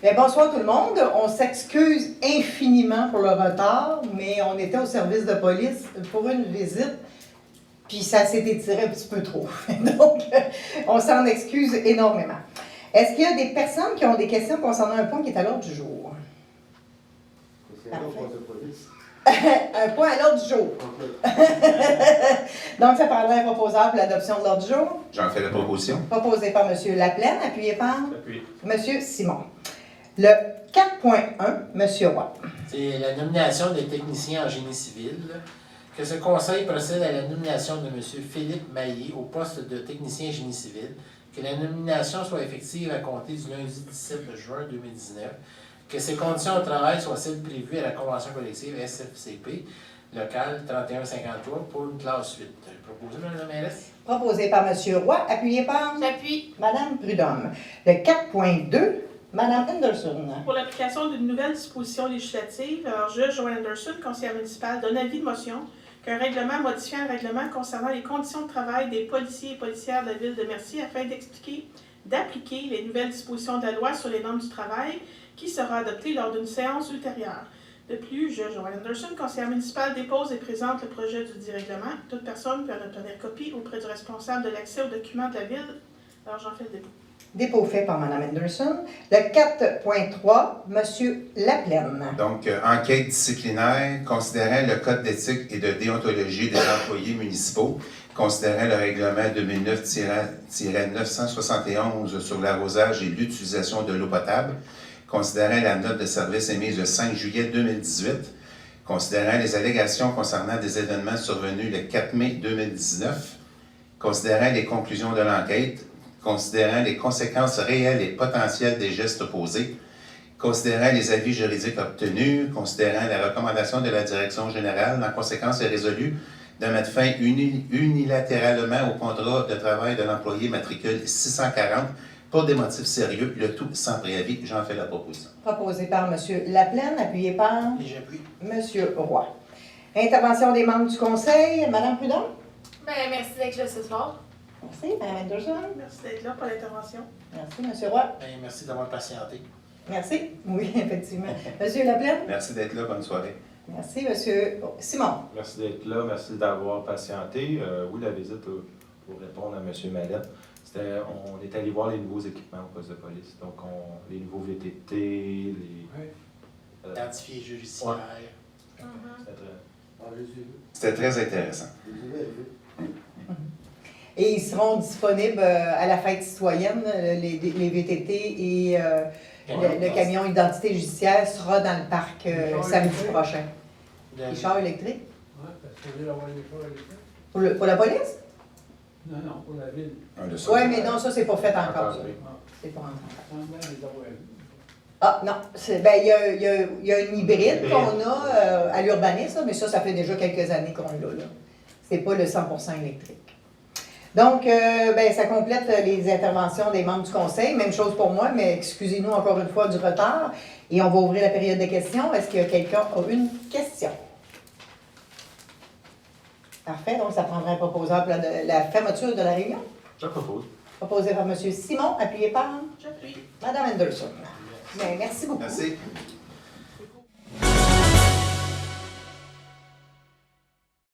Bien, bonsoir tout le monde. On s'excuse infiniment pour le retard, mais on était au service de police pour une visite, puis ça s'est étiré un petit peu trop. Donc, on s'en excuse énormément. Est-ce qu'il y a des personnes qui ont des questions concernant un point qui est à l'ordre du jour? Un point à l'ordre du jour. Donc, ça prendrait un proposeur pour l'adoption de l'ordre du jour. J'en fais la proposition. Proposé par M. Laplaine, appuyé par M. Simon. Le 4.1, M. Roy. C'est la nomination des techniciens en génie civil. Que ce conseil procède à la nomination de M. Philippe Maillé au poste de technicien génie civil. Que la nomination soit effective à compter du lundi 17 juin 2019. Que ces conditions de travail soient celles prévues à la convention collective SFCP locale 3153 pour une classe 8. Proposé, Mme la mairesse? Proposé par M. Roy, appuyé par J'appuie. Mme Prudhomme. Le 4.2, Mme Henderson. Pour l'application d'une nouvelle disposition législative, alors je, Joanne Anderson, conseillère municipale, donne avis de motion qu'un règlement modifiant un règlement concernant les conditions de travail des policiers et policières de la ville de Mercier afin d'appliquer les nouvelles dispositions de la loi sur les normes du travail qui sera adoptée lors d'une séance ultérieure. De plus, je, Joanne Anderson, conseillère municipale, dépose et présente le projet du dit règlement. Toute personne peut en obtenir copie auprès du responsable de l'accès aux documents de la ville. Alors j'en fais le dépôt. Dépôt fait par Mme Anderson. Le 4.3, M. Laplaine. Donc, enquête disciplinaire, considérant le code d'éthique et de déontologie des employés municipaux, considérant le règlement 2009-971 sur l'arrosage et l'utilisation de l'eau potable, considérant la note de service émise le 5 juillet 2018, considérant les allégations concernant des événements survenus le 4 mai 2019, considérant les conclusions de l'enquête, considérant les conséquences réelles et potentielles des gestes posés, considérant les avis juridiques obtenus, considérant la recommandation de la direction générale, en conséquence est résolu de mettre fin unilatéralement au contrat de travail de l'employé matricule 640 pour des motifs sérieux, le tout sans préavis. J'en fais la proposition. Proposé par M. Laplaine, appuyé par Et j'appuie. M. Roy. Intervention des membres du conseil. Mme Prudhomme. Ben, merci d'être là ce soir. Merci. Mme Anderson. Merci d'être là pour l'intervention. Merci. M. Roy. Ben, merci d'avoir patienté. Merci. Oui, effectivement. M. Laplaine. Merci d'être là. Bonne soirée. Merci. M. Simon. Merci d'être là, merci d'avoir patienté. Oui, la visite, pour répondre à M. Mallette, on est allé voir les nouveaux équipements au poste de police. Donc, les nouveaux VTT, les... Identifié judiciaire. Ouais. C'était très intéressant. Et ils seront disponibles à la fête citoyenne, les VTT et le camion identité judiciaire sera dans le parc samedi prochain. Les chars électriques? Oui, parce que je vais avoir les chars électriques. Pour la police? Non, non, pour la ville. Oui, mais non, ça, c'est pas fait encore. Ça. C'est pas encore. Sans les avoir vus. Ah, non. Il y a une hybride qu'on a à l'urbanisme, mais ça fait déjà quelques années qu'on l'a. Là. C'est pas le 100% électrique. Donc, ça complète les interventions des membres du conseil. Même chose pour moi, mais excusez-nous encore une fois du retard. Et on va ouvrir la période de questions. Est-ce que quelqu'un a une question? Parfait. Donc, ça prendrait un proposeur pour la fermeture de la réunion. Je propose. Proposé par M. Simon, appuyé par J'appuie. Mme Anderson. Bien, merci beaucoup. Merci.